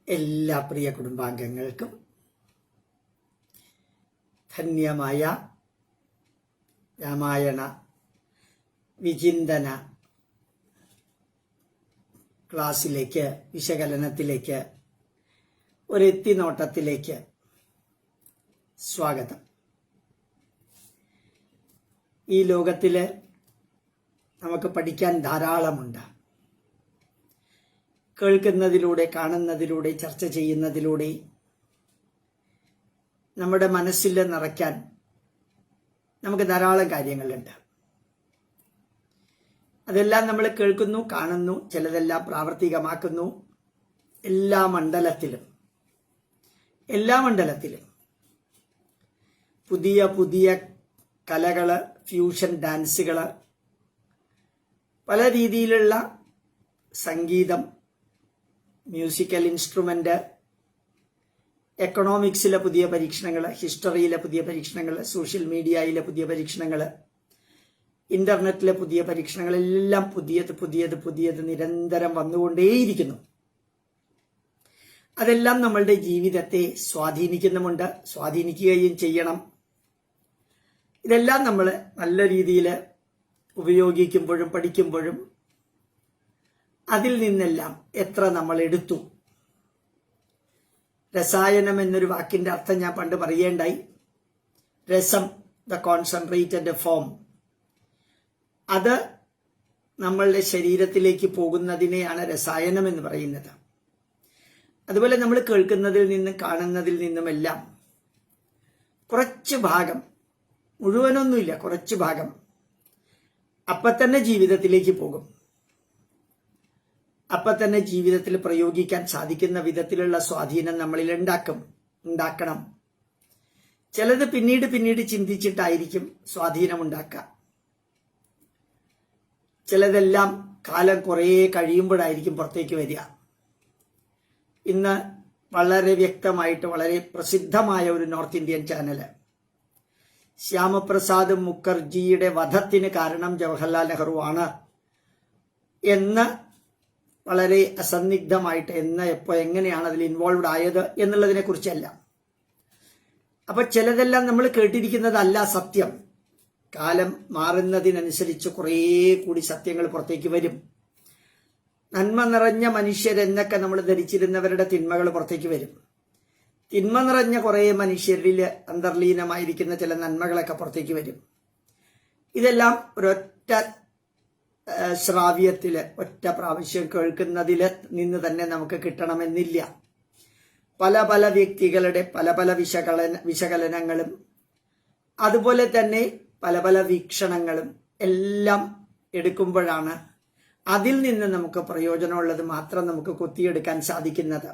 എല്ലാ പ്രിയ കുടുംബാംഗങ്ങൾക്കും ധന്യമായ രാമായണ വിചിന്തന ക്ലാസ്സിലേക്ക്, വിശകലനത്തിലേക്ക്, ഒരെത്തിനോട്ടത്തിലേക്ക് സ്വാഗതം. ഈ ലോകത്തില് നമുക്ക് പഠിക്കാൻ ധാരാളമുണ്ട്. കേൾക്കുന്നതിലൂടെ, കാണുന്നതിലൂടെ, ചർച്ച ചെയ്യുന്നതിലൂടെ നമ്മുടെ മനസ്സിൽ നിറയ്ക്കാൻ നമുക്ക് ധാരാളം കാര്യങ്ങളുണ്ട്. അതെല്ലാം നമ്മൾ കേൾക്കുന്നു, കാണുന്നു, ചിലതെല്ലാം പ്രാവർത്തികമാക്കുന്നു. എല്ലാ മണ്ഡലത്തിലും പുതിയ പുതിയ കലകള്, ഫ്യൂഷൻ ഡാൻസുകള്, പല രീതിയിലുള്ള സംഗീതം, മ്യൂസിക്കൽ ഇൻസ്ട്രുമെന്റ്, എക്കണോമിക്സിലെ പുതിയ പരീക്ഷണങ്ങൾ, ഹിസ്റ്ററിയിലെ പുതിയ പരീക്ഷണങ്ങൾ, സോഷ്യൽ മീഡിയയിലെ പുതിയ പരീക്ഷണങ്ങൾ, ഇന്റർനെറ്റിലെ പുതിയ പരീക്ഷണങ്ങൾ, എല്ലാം പുതിയത് നിരന്തരം വന്നുകൊണ്ടേയിരിക്കുന്നു. അതെല്ലാം നമ്മളുടെ ജീവിതത്തെ സ്വാധീനിക്കുന്നുമുണ്ട്, സ്വാധീനിക്കുകയും ചെയ്യണം. ഇതെല്ലാം നമ്മൾ നല്ല രീതിയിൽ ഉപയോഗിക്കുമ്പോഴും പഠിക്കുമ്പോഴും അതിൽ നിന്നെല്ലാം എത്ര നമ്മൾ എടുത്തു. രസായനം എന്നൊരു വാക്കിന്റെ അർത്ഥം ഞാൻ പണ്ട് പറയേണ്ടായി. രസം, ദ കോൺസെൻട്രേറ്റഡ് ഫോം, അത് നമ്മളുടെ ശരീരത്തിലേക്ക് പോകുന്നതിനെയാണ് രസായനം എന്ന് പറയുന്നത്. അതുപോലെ നമ്മൾ കേൾക്കുന്നതിൽ നിന്നും കാണുന്നതിൽ നിന്നുമെല്ലാം കുറച്ച് ഭാഗം, മുഴുവനൊന്നുമില്ല, കുറച്ച് ഭാഗം അപ്പം തന്നെ ജീവിതത്തിലേക്ക് പോകും. അപ്പം തന്നെ ജീവിതത്തിൽ പ്രയോഗിക്കാൻ സാധിക്കുന്ന വിധത്തിലുള്ള സ്വാധീനം നമ്മളിൽ ഉണ്ടാക്കണം. ചിലത് പിന്നീട് ചിന്തിച്ചിട്ടായിരിക്കും സ്വാധീനം ഉണ്ടാക്കുക. ചിലതെല്ലാം കാലം കുറേ കഴിയുമ്പോഴായിരിക്കും പുറത്തേക്ക് വരിക. ഇന്ന് വളരെ വ്യക്തമായിട്ട്, വളരെ പ്രസിദ്ധമായ ഒരു നോർത്ത് ഇന്ത്യൻ ചാനല്, ശ്യാമപ്രസാദ് മുഖർജിയുടെ വധത്തിന് കാരണം ജവഹർലാൽ നെഹ്റു ആണ് എന്ന് വളരെ അസന്നിഗ്ധമായിട്ട്, എപ്പോ എങ്ങനെയാണ് അതിൽ ഇൻവോൾവ് ആയത് എന്നുള്ളതിനെ കുറിച്ചല്ല. അപ്പൊ ചിലതെല്ലാം നമ്മൾ കേട്ടിരിക്കുന്നതല്ല സത്യം. കാലം മാറുന്നതിനനുസരിച്ച് കുറേ കൂടി സത്യങ്ങൾ പുറത്തേക്ക് വരും. നന്മ നിറഞ്ഞ മനുഷ്യരെന്നൊക്കെ നമ്മൾ ധരിച്ചിരുന്നവരുടെ തിന്മകൾ പുറത്തേക്ക് വരും. തിന്മ നിറഞ്ഞ കുറേ മനുഷ്യരിൽ അന്തർലീനമായിരിക്കുന്ന ചില നന്മകളൊക്കെ പുറത്തേക്ക് വരും. ഇതെല്ലാം ഒരൊറ്റ ശ്രാവ്യത്തില്, ഒറ്റ പ്രാവശ്യം കേൾക്കുന്നതില് നിന്ന് തന്നെ നമുക്ക് കിട്ടണമെന്നില്ല. പല വ്യക്തികളുടെ പല വിശകലനങ്ങളും അതുപോലെ തന്നെ പല വീക്ഷണങ്ങളും എല്ലാം എടുക്കുമ്പോഴാണ് അതിൽ നിന്ന് നമുക്ക് പ്രയോജനമുള്ളത് മാത്രം നമുക്ക് കൊത്തിയെടുക്കാൻ സാധിക്കുന്നത്.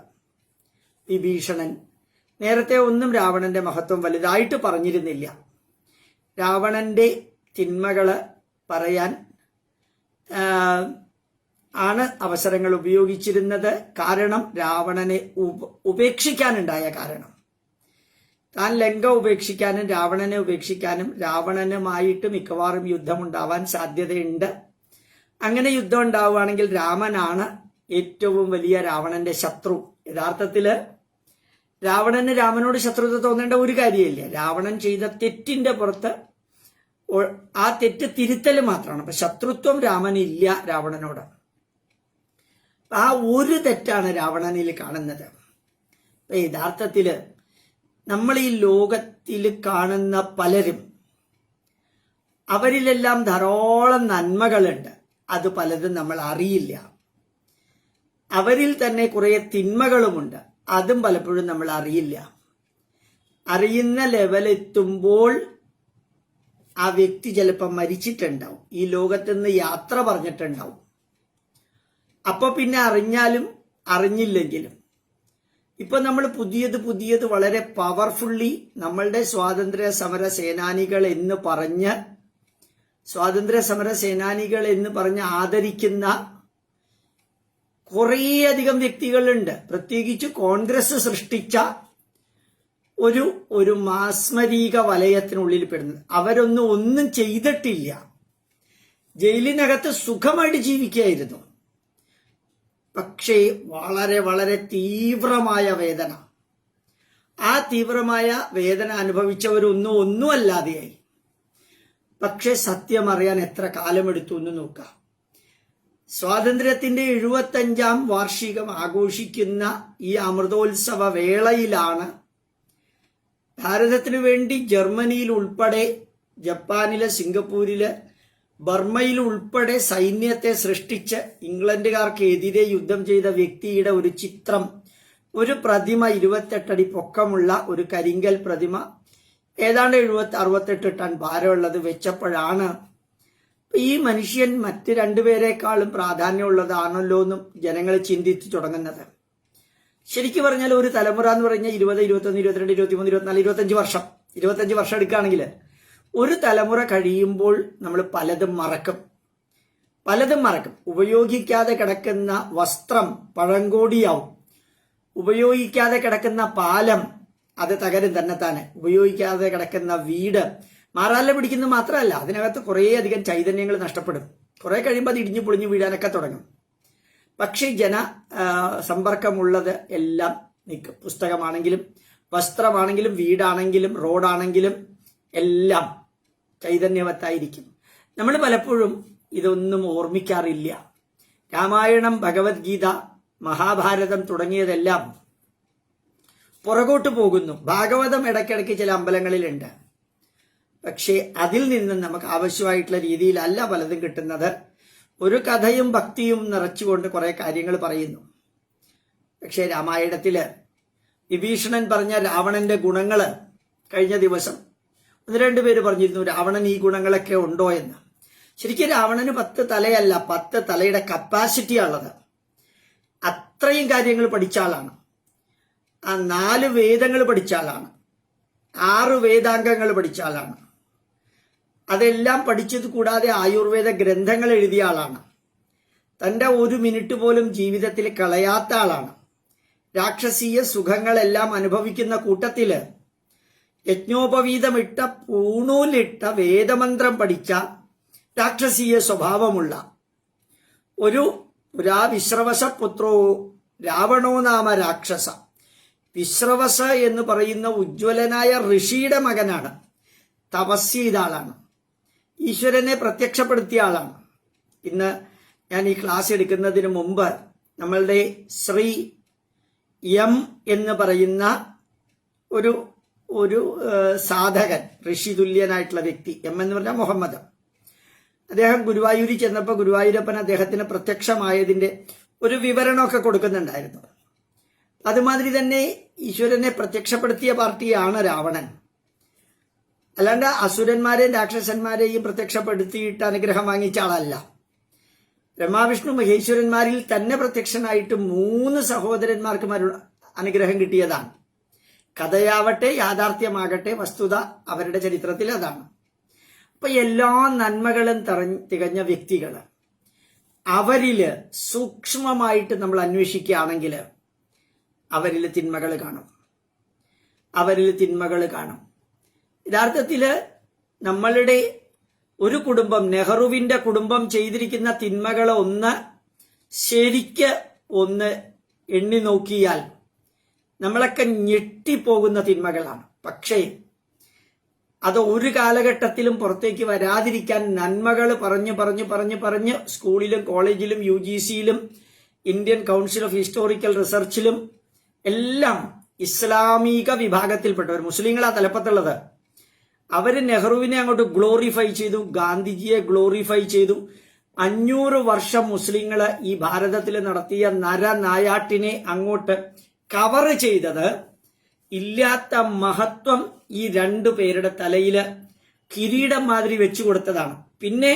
വിഭീഷണൻ നേരത്തെ ഒന്നും രാവണന്റെ മഹത്വം വലുതായിട്ട് പറഞ്ഞിരുന്നില്ല. രാവണന്റെ തിന്മകള് പറയാൻ ആണ് അവസരങ്ങൾ ഉപയോഗിച്ചിരുന്നത്. കാരണം രാവണനെ ഉപേക്ഷിക്കാനുണ്ടായ കാരണം, താൻ ലങ്ക ഉപേക്ഷിക്കാനും രാവണനെ ഉപേക്ഷിക്കാനും, രാവണനുമായിട്ട് മിക്കവാറും യുദ്ധമുണ്ടാവാൻ സാധ്യതയുണ്ട്. അങ്ങനെ യുദ്ധം ഉണ്ടാവുകയാണെങ്കിൽ രാമനാണ് ഏറ്റവും വലിയ രാവണന്റെ ശത്രു. യഥാർത്ഥത്തില് രാവണനോട് ശത്രുത തോന്നേണ്ട ഒരു കാര്യമില്ല. രാവണൻ ചെയ്ത തെറ്റിന്റെ പുറത്ത് ആ തെറ്റ് തിരുത്തൽ മാത്രമാണ്. അപ്പൊ ശത്രുത്വം രാമനില്ല രാവണനോട്. ആ ഒരു തെറ്റാണ് രാവണനിൽ കാണുന്നത്. അപ്പൊ യഥാർത്ഥത്തില് നമ്മൾ ഈ ലോകത്തിൽ കാണുന്ന പലരും, അവരിലെല്ലാം ധാരാളം നന്മകളുണ്ട്. അത് പലതും നമ്മൾ അറിയില്ല. അവരിൽ തന്നെ കുറെ തിന്മകളുമുണ്ട്. അതും പലപ്പോഴും നമ്മൾ അറിയില്ല. അറിയുന്ന ലെവലെത്തുമ്പോൾ ആ വ്യക്തി ചിലപ്പോൾ മരിച്ചിട്ടുണ്ടാവും, ഈ ലോകത്തുനിന്ന് യാത്ര പറഞ്ഞിട്ടുണ്ടാവും. അപ്പൊ പിന്നെ അറിഞ്ഞാലും അറിഞ്ഞില്ലെങ്കിലും ഇപ്പൊ നമ്മൾ പുതിയത് വളരെ പവർഫുള്ളി നമ്മളുടെ സ്വാതന്ത്ര്യ സമര സേനാനികൾ എന്ന് പറഞ്ഞ് ആദരിക്കുന്ന കുറേയധികം വ്യക്തികളുണ്ട്. പ്രത്യേകിച്ച് കോൺഗ്രസ് സൃഷ്ടിച്ച ഒരു മാസ്മരീക വലയത്തിനുള്ളിൽ പെടുന്നത്. ഒന്നും ചെയ്തിട്ടില്ല, ജയിലിനകത്ത് സുഖമായിട്ട് ജീവിക്കുകയായിരുന്നു. പക്ഷേ വളരെ വളരെ തീവ്രമായ വേദന. ആ തീവ്രമായ വേദന അനുഭവിച്ചവരൊന്നുമല്ലാതെയായി. പക്ഷെ സത്യം അറിയാൻ എത്ര കാലമെടുത്തു എന്ന് നോക്കാം. സ്വാതന്ത്ര്യത്തിന്റെ 75ാം വാർഷികം ആഘോഷിക്കുന്ന ഈ അമൃതോത്സവ വേളയിലാണ് ഭാരതത്തിനു വേണ്ടി ജർമ്മനിയിൽ ഉൾപ്പെടെ, ജപ്പാനിലെ, സിംഗപ്പൂരില്, ബർമ്മയിൽ ഉൾപ്പെടെ സൈന്യത്തെ സൃഷ്ടിച്ച് ഇംഗ്ലണ്ടുകാർക്ക് എതിരെ യുദ്ധം ചെയ്ത വ്യക്തിയുടെ ഒരു ചിത്രം, ഒരു പ്രതിമ, 28 അടി പൊക്കമുള്ള ഒരു കരിങ്കൽ പ്രതിമ, ഏതാണ്ട് 68 ടൺ ഭാരമുള്ളത് വെച്ചപ്പോഴാണ് ഈ മനുഷ്യൻ മറ്റ് രണ്ടുപേരെക്കാളും പ്രാധാന്യമുള്ളതാണല്ലോ എന്നും ജനങ്ങൾ ചിന്തിച്ചു തുടങ്ങുന്നത്. ശരിക്കും പറഞ്ഞാൽ ഒരു തലമുറ എന്ന് പറഞ്ഞാൽ 20, 21, 22, 23, 24, 25 വർഷം എടുക്കുകയാണെങ്കിൽ ഒരു തലമുറ കഴിയുമ്പോൾ നമ്മൾ പലതും മറക്കും. ഉപയോഗിക്കാതെ കിടക്കുന്ന വസ്ത്രം പഴങ്കോടിയാവും. ഉപയോഗിക്കാതെ കിടക്കുന്ന പാലം അത് തകരും തന്നെത്താനെ. ഉപയോഗിക്കാതെ കിടക്കുന്ന വീട് മാറാല പിടിക്കുന്നത് മാത്രമല്ല, അതിനകത്ത് കുറേ അധികം ചൈതന്യങ്ങൾ നഷ്ടപ്പെടും. കുറെ കഴിയുമ്പോൾ അത് ഇടിഞ്ഞു പൊളിഞ്ഞു വീഴാനൊക്കെ തുടങ്ങും. പക്ഷേ സമ്പർക്കമുള്ളത് എല്ലാം നിൽക്കും. പുസ്തകമാണെങ്കിലും, വസ്ത്രമാണെങ്കിലും, വീടാണെങ്കിലും, റോഡാണെങ്കിലും എല്ലാം ചൈതന്യവത്തായിരിക്കും. നമ്മൾ പലപ്പോഴും ഇതൊന്നും ഓർമ്മിക്കാറില്ല. രാമായണം, ഭഗവത്ഗീത, മഹാഭാരതം തുടങ്ങിയതെല്ലാം പുറകോട്ട് പോകുന്നു. ഭാഗവതം ഇടയ്ക്കിടയ്ക്ക് ചില അമ്പലങ്ങളിലുണ്ട്. പക്ഷേ അതിൽ നിന്ന് നമുക്ക് ആവശ്യമായിട്ടുള്ള രീതിയിലല്ല പലതും കിട്ടുന്നത്. ഒരു കഥയും ഭക്തിയും നിറച്ചുകൊണ്ട് കുറെ കാര്യങ്ങൾ പറയുന്നു. പക്ഷേ രാമായണത്തില് വിഭീഷണൻ പറഞ്ഞ രാവണന്റെ ഗുണങ്ങള് കഴിഞ്ഞ ദിവസം 1-2 പേര് പറഞ്ഞിരുന്നു, രാവണൻ ഈ ഗുണങ്ങളൊക്കെ ഉണ്ടോ എന്ന്. ശരിക്കും രാവണന് 10 തലയല്ല, 10 തലയുടെ കപ്പാസിറ്റിയാണുള്ളത്. അത്രയും കാര്യങ്ങൾ പഠിച്ച ആളാണ്. 4 വേദങ്ങൾ പഠിച്ച ആളാണ്. 6 വേദാംഗങ്ങൾ പഠിച്ച ആളാണ്. അതെല്ലാം പഠിച്ചത് കൂടാതെ ആയുർവേദ ഗ്രന്ഥങ്ങൾ എഴുതിയ ആളാണ്. തന്റെ 1 മിനിറ്റ് പോലും ജീവിതത്തിൽ കളയാത്ത ആളാണ്. രാക്ഷസീയ സുഖങ്ങളെല്ലാം അനുഭവിക്കുന്ന കൂട്ടത്തില് യജ്ഞോപവീതമിട്ട പൂണൂലിട്ട വേദമന്ത്രം പഠിച്ച രാക്ഷസീയ സ്വഭാവമുള്ള ഒരു വിശ്രവസ പുത്രോ രാവണോ നാമ രാക്ഷസ. വിശ്രവസ എന്ന് പറയുന്ന ഉജ്ജ്വലനായ ഋഷിയുടെ മകനാണ്. തപസ് ചെയ്ത ആളാണ്. ഈശ്വരനെ പ്രത്യക്ഷപ്പെടുത്തിയ ആളാണ്. ഇന്ന് ഞാൻ ഈ ക്ലാസ് എടുക്കുന്നതിന് മുമ്പ് നമ്മളുടെ ശ്രീ എം എന്ന് പറയുന്ന ഒരു സാധകൻ, ഋഷി തുല്യനായിട്ടുള്ള വ്യക്തി, എം എന്ന് പറഞ്ഞാൽ മുഹമ്മദ്, അദ്ദേഹം ഗുരുവായൂരിൽ ചെന്നപ്പോൾ ഗുരുവായൂരപ്പൻ അദ്ദേഹത്തിന് പ്രത്യക്ഷമായതിന്റെ ഒരു വിവരണമൊക്കെ കൊടുക്കുന്നുണ്ടായിരുന്നു. അതുമാതിരി തന്നെ ഈശ്വരനെ പ്രത്യക്ഷപ്പെടുത്തിയ പാർട്ടിയാണ് രാവണൻ. അല്ലാണ്ട് അസുരന്മാരെയും രാക്ഷസന്മാരെയും പ്രത്യക്ഷപ്പെടുത്തിയിട്ട് അനുഗ്രഹം വാങ്ങിച്ച ആളല്ല. ബ്രഹ്മാവിഷ്ണു മഹേശ്വരന്മാരിൽ തന്നെ പ്രത്യക്ഷനായിട്ട് 3 സഹോദരന്മാർക്ക് അനുഗ്രഹം കിട്ടിയതാണ്. കഥയാവട്ടെ യാഥാർത്ഥ്യമാകട്ടെ, വസ്തുത അവരുടെ ചരിത്രത്തിൽ അതാണ്. അപ്പൊ എല്ലാ നന്മകളും തികഞ്ഞ വ്യക്തികള്, അവരില് സൂക്ഷ്മമായിട്ട് നമ്മൾ അന്വേഷിക്കുകയാണെങ്കിൽ അവരിൽ തിന്മകൾ കാണും. യഥാർത്ഥത്തില് നമ്മളുടെ ഒരു കുടുംബം, നെഹ്റുവിന്റെ കുടുംബം ചെയ്തിരിക്കുന്ന തിന്മകളെ ശരിക്ക് എണ്ണി നോക്കിയാൽ നമ്മളൊക്കെ ഞെട്ടിപ്പോകുന്ന തിന്മകളാണ്. പക്ഷേ അത് ഒരു കാലഘട്ടത്തിലും പുറത്തേക്ക് വരാതിരിക്കാൻ നന്മകൾ പറഞ്ഞ് സ്കൂളിലും കോളേജിലും UGCയിലും ഇന്ത്യൻ കൗൺസിൽ ഓഫ് ഹിസ്റ്റോറിക്കൽ റിസർച്ചിലും എല്ലാം ഇസ്ലാമിക വിഭാഗത്തിൽപ്പെട്ടവർ, മുസ്ലിങ്ങളാ തലപ്പത്തുള്ളത്, അവര് നെഹ്റുവിനെ അങ്ങോട്ട് ഗ്ലോറിഫൈ ചെയ്തു, ഗാന്ധിജിയെ ഗ്ലോറിഫൈ ചെയ്തു. 500 വർഷം മുസ്ലിങ്ങള് ഈ ഭാരതത്തിൽ നടത്തിയ നരനായാട്ടിനെ അങ്ങോട്ട് കവർ ചെയ്തത് ഇല്ലാത്ത മഹത്വം ഈ 2 പേരുടെ തലയില് കിരീടം മാതിരി വെച്ചു കൊടുത്തതാണ്. പിന്നെ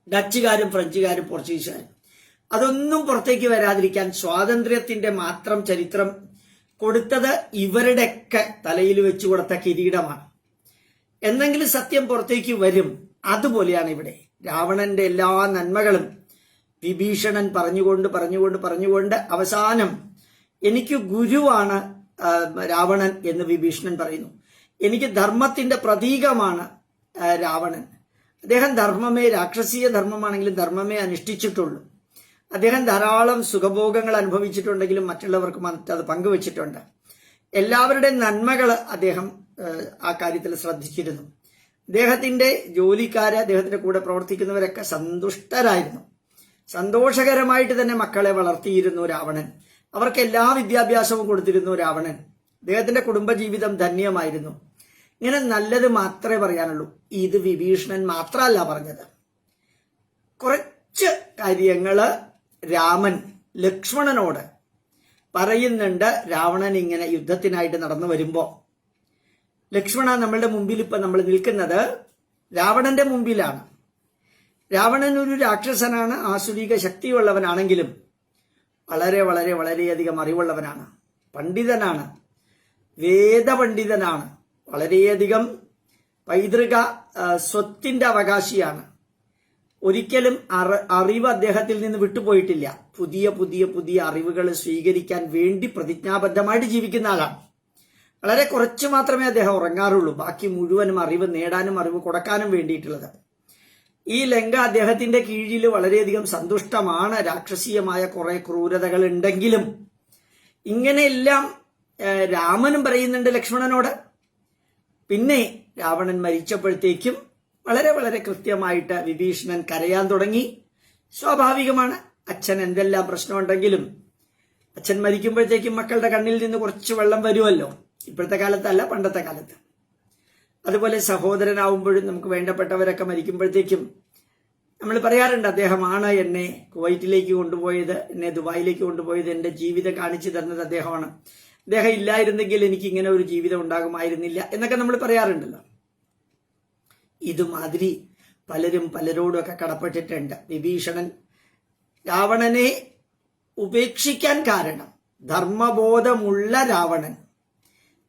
ഡച്ചുകാരും ഫ്രഞ്ചുകാരും പോർച്ചുഗീസുകാരും അതൊന്നും പുറത്തേക്ക് വരാതിരിക്കാൻ സ്വാതന്ത്ര്യത്തിന്റെ മാത്രം ചരിത്രം കൊടുത്തത് ഇവരുടെയൊക്കെ തലയിൽ വെച്ചു കൊടുത്ത കിരീടമാണ്. എന്നെങ്കിലും സത്യം പുറത്തേക്ക് വരും. അതുപോലെയാണ് ഇവിടെ രാവണന്റെ എല്ലാ നന്മകളും വിഭീഷണൻ പറഞ്ഞുകൊണ്ട് അവസാനം എനിക്ക് ഗുരുവാണ് രാവണൻ എന്ന് വിഭീഷണൻ പറയുന്നു. എനിക്ക് ധർമ്മത്തിന്റെ പ്രതീകമാണ് രാവണൻ. അദ്ദേഹം ധർമ്മമേ, രാക്ഷസീയ ധർമ്മമാണെങ്കിലും ധർമ്മമേ അനുഷ്ഠിച്ചിട്ടുള്ളൂ. അദ്ദേഹം ധാരാളം സുഖഭോഗങ്ങൾ അനുഭവിച്ചിട്ടുണ്ടെങ്കിലും മറ്റുള്ളവർക്ക് മറ്റത് പങ്കുവച്ചിട്ടുണ്ട്. എല്ലാവരുടെയും നന്മകൾ അദ്ദേഹം ആ കാര്യത്തിൽ ശ്രദ്ധിച്ചിരുന്നു. അദ്ദേഹത്തിന്റെ ജോലിക്കാര്, അദ്ദേഹത്തിന്റെ കൂടെ പ്രവർത്തിക്കുന്നവരൊക്കെ സന്തുഷ്ടരായിരുന്നു. സന്തോഷകരമായിട്ട് തന്നെ മക്കളെ വളർത്തിയിരുന്നു രാവണൻ. അവർക്ക് എല്ലാ വിദ്യാഭ്യാസവും കൊടുത്തിരുന്നു രാവണൻ. അദ്ദേഹത്തിന്റെ കുടുംബജീവിതം ധന്യമായിരുന്നു. ഇങ്ങനെ നല്ലത് മാത്രമേ പറയാനുള്ളൂ. ഇത് വിഭീഷണൻ മാത്രമല്ല പറഞ്ഞത്. കുറച്ച് കാര്യങ്ങള് രാമൻ ലക്ഷ്മണനോട് പറയുന്നുണ്ട്. രാവണൻ ഇങ്ങനെ യുദ്ധത്തിനായിട്ട് നടന്നു വരുമ്പോ, ലക്ഷ്മണ, നമ്മളുടെ മുമ്പിൽ ഇപ്പൊ നമ്മൾ നിൽക്കുന്നത് രാവണന്റെ മുമ്പിലാണ്. രാവണൻ ഒരു രാക്ഷസനാണ്, ആസുരിക ശക്തിയുള്ളവനാണെങ്കിലും വളരെ വളരെ വളരെയധികം അറിവുള്ളവനാണ്, പണ്ഡിതനാണ്, വേദപണ്ഡിതനാണ്, വളരെയധികം പൈതൃക സ്വത്തിന്റെ അവകാശിയാണ്. ഒരിക്കലും അറിവ് അദ്ദേഹത്തിൽ നിന്ന് വിട്ടുപോയിട്ടില്ല. പുതിയ പുതിയ പുതിയ അറിവുകൾ സ്വീകരിക്കാൻ വേണ്ടി പ്രതിജ്ഞാബദ്ധമായിട്ട് ജീവിക്കുന്ന ആളാണ്. വളരെ കുറച്ച് മാത്രമേ അദ്ദേഹം ഉറങ്ങാറുള്ളൂ. ബാക്കി മുഴുവനും അറിവ് നേടാനും അറിവ് കൊടുക്കാനും വേണ്ടിയിട്ടുള്ളത്. ഈ ലങ്ക അദ്ദേഹത്തിന്റെ കീഴിൽ വളരെയധികം സന്തുഷ്ടമാണ്. രാക്ഷസീയമായ കുറെ ക്രൂരതകൾ ഉണ്ടെങ്കിലും ഇങ്ങനെയെല്ലാം രാമനും പറയുന്നുണ്ട് ലക്ഷ്മണനോട്. പിന്നെ രാവണൻ മരിച്ചപ്പോഴത്തേക്കും വളരെ വളരെ കൃത്യമായിട്ട് വിഭീഷണൻ കരയാൻ തുടങ്ങി. സ്വാഭാവികമാണ്. അച്ഛൻ എന്തെല്ലാം പ്രശ്നമുണ്ടെങ്കിലും അച്ഛൻ മരിക്കുമ്പോഴത്തേക്കും മക്കളുടെ കണ്ണിൽ നിന്ന് കുറച്ച് വെള്ളം വരുമല്ലോ. ഇപ്പോഴത്തെ കാലത്തല്ല, പണ്ടത്തെ കാലത്ത്. അതുപോലെ സഹോദരനാവുമ്പോഴും നമുക്ക് വേണ്ടപ്പെട്ടവരൊക്കെ മരിക്കുമ്പോഴത്തേക്കും നമ്മൾ പറയാറുണ്ട്, അദ്ദേഹമാണ് എന്നെ കുവൈറ്റിലേക്ക് കൊണ്ടുപോയത്, എന്നെ ദുബായിലേക്ക് കൊണ്ടുപോയത്, എന്റെ ജീവിതം കാണിച്ചു തന്നത് അദ്ദേഹമാണ്, അദ്ദേഹം ഇല്ലായിരുന്നെങ്കിൽ എനിക്ക് ഇങ്ങനെ ഒരു ജീവിതം ഉണ്ടാകുമായിരുന്നില്ല എന്നൊക്കെ നമ്മൾ പറയാറുണ്ടല്ലോ. ഇതുമാതിരി പലരും പലരോടൊക്കെ കടപ്പെട്ടിട്ടുണ്ട്. വിഭീഷണൻ രാവണനെ ഉപേക്ഷിക്കാൻ കാരണം ധർമ്മബോധമുള്ള രാവണൻ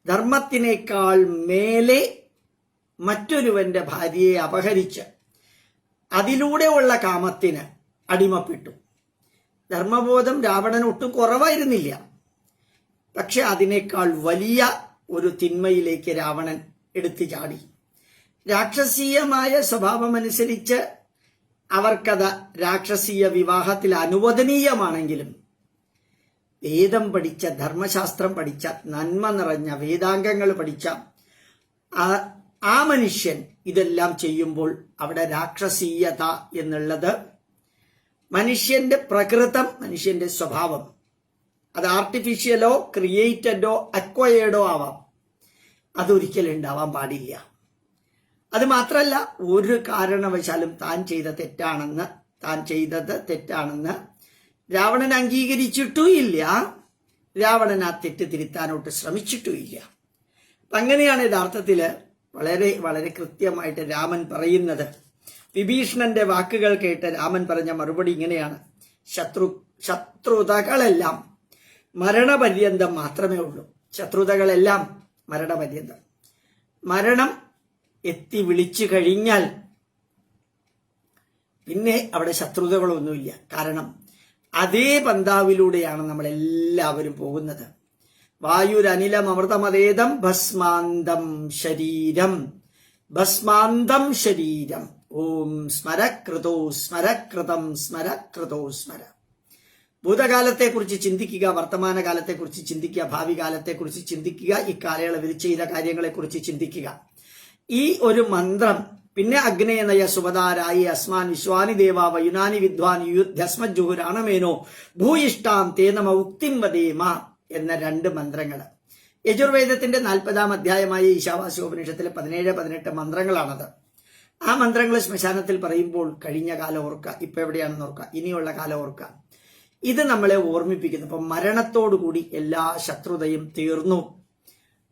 ധർമ്മത്തിനേക്കാൾ മേലെ മറ്റൊരുവന്റെ ഭാര്യയെ അപഹരിച്ച് അതിലൂടെയുള്ള കാമത്തിന് അടിമപ്പെട്ടു. ധർമ്മബോധം രാവണൻ ഒട്ടും കുറവായിരുന്നില്ല. പക്ഷെ അതിനേക്കാൾ വലിയ ഒരു തിന്മയിലേക്ക് രാവണൻ എടുത്തു ചാടി. രാക്ഷസീയമായ സ്വഭാവമനുസരിച്ച് അവർക്കത് രാക്ഷസീയ വിവാഹത്തിൽ അനുവദനീയമാണെങ്കിലും വേദം പഠിച്ച, ധർമ്മശാസ്ത്രം പഠിച്ച, നന്മ നിറഞ്ഞ വേദാംഗങ്ങൾ പഠിച്ച ആ മനുഷ്യൻ ഇതെല്ലാം ചെയ്യുമ്പോൾ അവിടെ രാക്ഷസീയത എന്നുള്ളത് മനുഷ്യന്റെ പ്രകൃതം, മനുഷ്യന്റെ സ്വഭാവം, അത് ആർട്ടിഫിഷ്യലോ ക്രിയേറ്റഡോ അക്വയേർഡോ ആവാം, അതൊരിക്കലും ഉണ്ടാവാൻ പാടില്ല. അത് മാത്രമല്ല, ഒരു കാരണവശാലും താൻ ചെയ്തത് തെറ്റാണെന്ന് രാവണൻ അംഗീകരിച്ചിട്ടുമില്ല. രാവണൻ ആ തെറ്റ് തിരുത്താനോട്ട് ശ്രമിച്ചിട്ടുമില്ല. അപ്പം അങ്ങനെയാണ് യഥാർത്ഥത്തില് വളരെ വളരെ കൃത്യമായിട്ട് രാമൻ പറയുന്നത്. വിഭീഷണന്റെ വാക്കുകൾ കേട്ട് രാമൻ പറഞ്ഞ മറുപടി ഇങ്ങനെയാണ്: ശത്രുതകളെല്ലാം മരണപര്യന്തം മാത്രമേ ഉള്ളൂ. ശത്രുതകളെല്ലാം മരണപര്യന്തം. മരണം എത്തി വിളിച്ചു കഴിഞ്ഞാൽ പിന്നെ അവിടെ ശത്രുതകളൊന്നുമില്ല. കാരണം അതേ പന്താവിലൂടെയാണ് നമ്മൾ എല്ലാവരും പോകുന്നത്. വായുരനിലം അമൃതമതേദം ഭസ്മാന്തം ശരീരം, ഭസ്മാന്തം ശരീരം. ഓം സ്മരകൃതോ സ്മരകൃതം സ്മരകൃതോ സ്മര. ഭൂതകാലത്തെക്കുറിച്ച് ചിന്തിക്കുക, വർത്തമാനകാലത്തെക്കുറിച്ച് ചിന്തിക്കുക, ഭാവി കാലത്തെക്കുറിച്ച് ചിന്തിക്കുക, ഇക്കാലയളവിൽ ചെയ്ത കാര്യങ്ങളെക്കുറിച്ച് ചിന്തിക്കുക. ഈ ഒരു മന്ത്രം. പിന്നെ അഗ്നേനയ സുപതാരായി അസ്മാൻ വിശ്വാനി ദേവ വയുനാനി വിദ്വാൻ യുദ്ധസ്മജുഹുരാണമേനോ ഭൂയിഷ്ടാം തേനമ ഉക്തിം വദേമ എന്ന 2 മന്ത്രങ്ങൾ. യജുർവേദത്തിന്റെ 40-ാം അധ്യായമായ ഈശാവാസ്യോപനിഷത്തിലെ 17-18 മന്ത്രങ്ങളാണത്. ആ മന്ത്രങ്ങൾ ശ്മശാനത്തിൽ പറയുമ്പോൾ കഴിഞ്ഞ കാലം ഓർക്കുക, ഇപ്പൊ എവിടെയാണെന്ന് ഓർക്കുക, ഇനിയുള്ള കാലം ഓർക്കുക. ഇത് നമ്മളെ ഓർമ്മിപ്പിക്കുന്നു. അപ്പൊ മരണത്തോടുകൂടി എല്ലാ ശത്രുതയും തീർന്നു.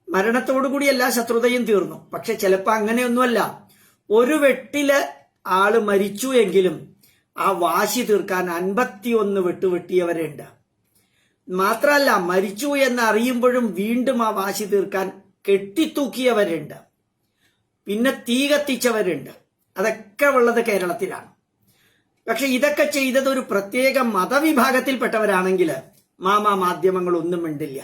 മരണത്തോടുകൂടി എല്ലാ ശത്രുതയും തീർന്നു. പക്ഷെ ചിലപ്പോ അങ്ങനെയൊന്നുമല്ല. ഒരു വെട്ടില് ആള് മരിച്ചു എങ്കിലും ആ വാശി തീർക്കാൻ 51 വെട്ടുവെട്ടിയവരുണ്ട്. മാത്രല്ല, മരിച്ചു എന്ന് അറിയുമ്പോഴും വീണ്ടും ആ വാശി തീർക്കാൻ കെട്ടിത്തൂക്കിയവരുണ്ട്. പിന്നെ തീ കത്തിച്ചവരുണ്ട്. അതൊക്കെ ഉള്ളത് കേരളത്തിലാണ്. പക്ഷെ ഇതൊക്കെ ചെയ്തത് ഒരു പ്രത്യേക മതവിഭാഗത്തിൽപ്പെട്ടവരാണെങ്കിൽ മാധ്യമങ്ങളൊന്നും മിണ്ടില്ല.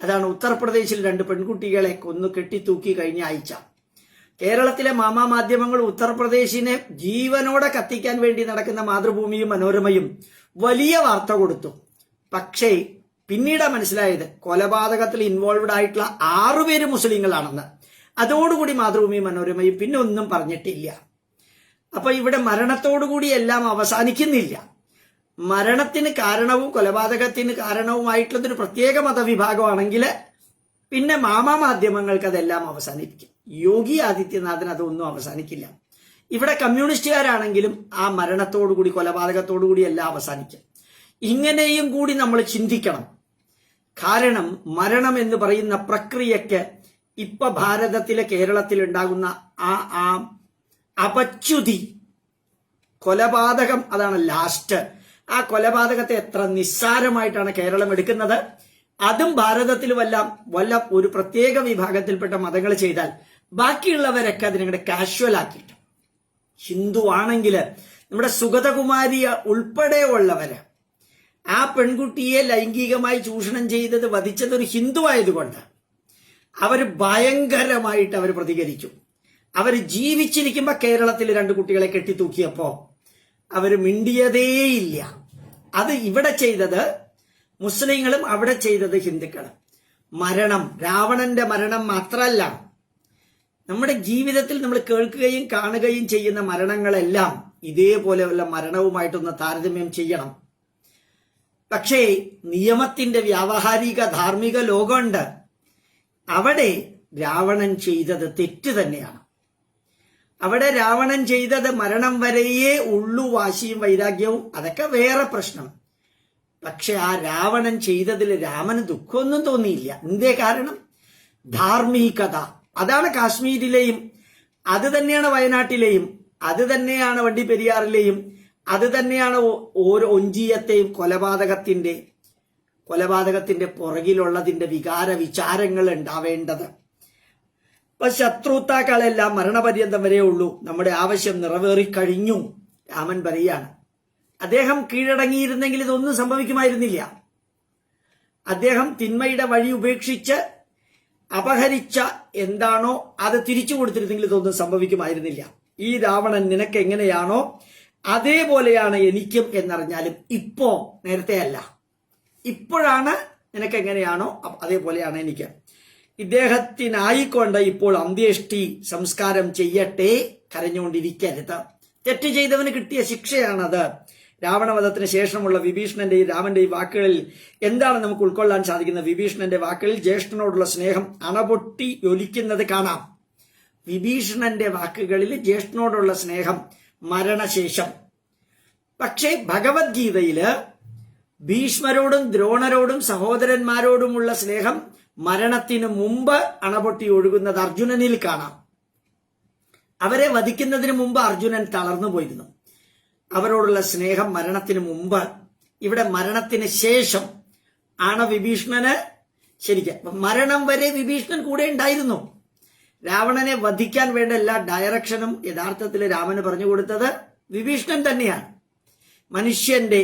അതാണ് ഉത്തർപ്രദേശിൽ 2 പെൺകുട്ടികളെ കൊന്നു കെട്ടിത്തൂക്കി കഴിഞ്ഞ ആഴ്ച. കേരളത്തിലെ മാമാ മാധ്യമങ്ങൾ ഉത്തർപ്രദേശിനെ ജീവനോടെ കത്തിക്കാൻ വേണ്ടി നടക്കുന്ന മാതൃഭൂമിയും മനോരമയും വലിയ വാർത്ത കൊടുത്തു. പക്ഷേ പിന്നീട് മനസ്സിലായത് കൊലപാതകത്തിൽ ഇൻവോൾവഡ് ആയിട്ടുള്ള 6 പേര് മുസ്ലിങ്ങളാണെന്ന്. അതോടുകൂടി മാതൃഭൂമിയും മനോരമയും പിന്നെ ഒന്നും പറഞ്ഞിട്ടില്ല. അപ്പൊ ഇവിടെ മരണത്തോടുകൂടി എല്ലാം അവസാനിക്കുന്നില്ല. മരണത്തിന് കാരണവും കൊലപാതകത്തിന് കാരണവുമായിട്ടുള്ളതൊരു പ്രത്യേക മതവിഭാഗമാണെങ്കിൽ പിന്നെ മാമാ മാധ്യമങ്ങൾക്ക് അതെല്ലാം അവസാനിപ്പിക്കും. യോഗി ആദിത്യനാഥിന് അതൊന്നും അവസാനിക്കില്ല. ഇവിടെ കമ്മ്യൂണിസ്റ്റുകാരാണെങ്കിലും ആ മരണത്തോടുകൂടി കൊലപാതകത്തോടുകൂടി എല്ലാം അവസാനിക്കും. ഇങ്ങനെയും കൂടി നമ്മൾ ചിന്തിക്കണം. കാരണം മരണം എന്ന് പറയുന്ന പ്രക്രിയക്ക് ഇപ്പൊ ഭാരതത്തിലെ കേരളത്തിൽ ഉണ്ടാകുന്ന ആ അപച്യുതി, കൊലപാതകം അതാണ് ലാസ്റ്റ്. ആ കൊലപാതകത്തെ എത്ര നിസ്സാരമായിട്ടാണ് കേരളം എടുക്കുന്നത്. അതും ഭാരതത്തിൽ വല്ല ഒരു പ്രത്യേക വിഭാഗത്തിൽപ്പെട്ട മതങ്ങൾ ചെയ്താൽ ബാക്കിയുള്ളവരൊക്കെ അതിനെ കാഷ്വൽ ആക്കിയിട്ട്, ഹിന്ദു ആണെങ്കിൽ നമ്മുടെ സുഗതകുമാരി ഉൾപ്പെടെ ഉള്ളവര് ആ പെൺകുട്ടിയെ ലൈംഗികമായി ചൂഷണം ചെയ്തത് വധിച്ചത് ഒരു ഹിന്ദു ആയതുകൊണ്ട് അവർ ഭയങ്കരമായിട്ട് അവർ പ്രതികരിച്ചു. അവർ ജീവിച്ചിരിക്കുമ്പോ കേരളത്തിൽ 2 കുട്ടികളെ കെട്ടിത്തൂക്കിയപ്പോ അവർ മിണ്ടിയതേയില്ല. അത് ഇവിടെ ചെയ്തത് മുസ്ലിങ്ങളും അവിടെ ചെയ്തത് ഹിന്ദുക്കളും. മരണം, രാവണന്റെ മരണം മാത്രമല്ല, നമ്മുടെ ജീവിതത്തിൽ നമ്മൾ കേൾക്കുകയും കാണുകയും ചെയ്യുന്ന മരണങ്ങളെല്ലാം ഇതേപോലെയുള്ള മരണവുമായിട്ടൊന്ന് താരതമ്യം ചെയ്യണം. പക്ഷേ നിയമത്തിന്റെ വ്യാവഹാരിക ധാർമ്മിക ലോകമുണ്ട്. അവിടെ രാവണൻ ചെയ്തത് തെറ്റ് തന്നെയാണ്. അവിടെ രാവണൻ ചെയ്തത് മരണം വരെയേ ഉള്ളൂ, വാശിയും വൈരാഗ്യവും, അതൊക്കെ വേറെ പ്രശ്നം. പക്ഷെ ആ രാവണൻ ചെയ്തതിൽ രാമന് ദുഃഖമൊന്നും തോന്നിയില്ല. എന്തേ കാരണം? ധാർമ്മികത. അതാണ് കാശ്മീരിലെയും, അത് തന്നെയാണ് വയനാട്ടിലെയും, അത് തന്നെയാണ് വണ്ടിപ്പെരിയാറിലെയും, അത് തന്നെയാണ് ഓരോ ഒഞ്ചിയത്തെയും കൊലപാതകത്തിന്റെ പുറകിലുള്ളതിന്റെ വികാര വിചാരങ്ങൾ ഉണ്ടാവേണ്ടത്. ഇപ്പൊ ശത്രുത്താക്കളെല്ലാം മരണപര്യന്തം വരെ ഉള്ളൂ, നമ്മുടെ ആവശ്യം നിറവേറിക്കഴിഞ്ഞു. രാമൻ പറയാണ്, അദ്ദേഹം കീഴടങ്ങിയിരുന്നെങ്കിൽ ഇതൊന്നും സംഭവിക്കുമായിരുന്നില്ല. അദ്ദേഹം തിന്മയുടെ വഴി ഉപേക്ഷിച്ച് അപഹരിച്ച എന്താണോ അത് തിരിച്ചു കൊടുത്തിരുന്നെങ്കിൽ ഇതൊന്നും സംഭവിക്കുമായിരുന്നില്ല. ഈ രാവണൻ നിനക്ക് എങ്ങനെയാണോ അതേപോലെയാണ് എനിക്കും എന്നറിഞ്ഞാലും ഇപ്പോ, നേരത്തെ അല്ല, ഇപ്പോഴാണ് നിനക്ക് എങ്ങനെയാണോ അതേപോലെയാണ് എനിക്ക്. ഇദ്ദേഹത്തിനായിക്കൊണ്ട് ഇപ്പോൾ അന്ത്യേഷ്ടി സംസ്കാരം ചെയ്യട്ടെ, കരഞ്ഞുകൊണ്ടിരിക്കരുത്. തെറ്റ് ചെയ്തവന് കിട്ടിയ ശിക്ഷയാണത്. രാവണവധത്തിന് ശേഷമുള്ള വിഭീഷണന്റെയും രാമന്റെയും വാക്കുകളിൽ എന്താണ് നമുക്ക് ഉൾക്കൊള്ളാൻ സാധിക്കുന്നത്? വിഭീഷണന്റെ വാക്കുകളിൽ ജ്യേഷ്ഠനോടുള്ള സ്നേഹം അണപൊട്ടി ജ്വലിക്കുന്നത് കാണാം. വിഭീഷണന്റെ വാക്കുകളിൽ ജ്യേഷ്ഠനോടുള്ള സ്നേഹം മരണശേഷം. പക്ഷേ ഭഗവത്ഗീതയില് ഭീഷ്മരോടും ദ്രോണരോടും സഹോദരന്മാരോടുമുള്ള സ്നേഹം മരണത്തിന് മുമ്പ് അണപൊട്ടി ഒഴുകുന്നത് അർജുനനിൽ കാണാം. അവരെ വധിക്കുന്നതിന് മുമ്പ് അർജുനൻ തളർന്നു പോയിരുന്നു. അവരോടുള്ള സ്നേഹം മരണത്തിന് മുമ്പ്. ഇവിടെ മരണത്തിന് ശേഷം ആണ് വിഭീഷണന് ശരിക്കും. മരണം വരെ വിഭീഷണൻ കൂടെ ഉണ്ടായിരുന്നു. രാവണനെ വധിക്കാൻ വേണ്ട എല്ലാ ഡയറക്ഷനും യഥാർത്ഥത്തിൽ രാമന് പറഞ്ഞു കൊടുത്തത് വിഭീഷണൻ തന്നെയാണ്. മനുഷ്യന്റെ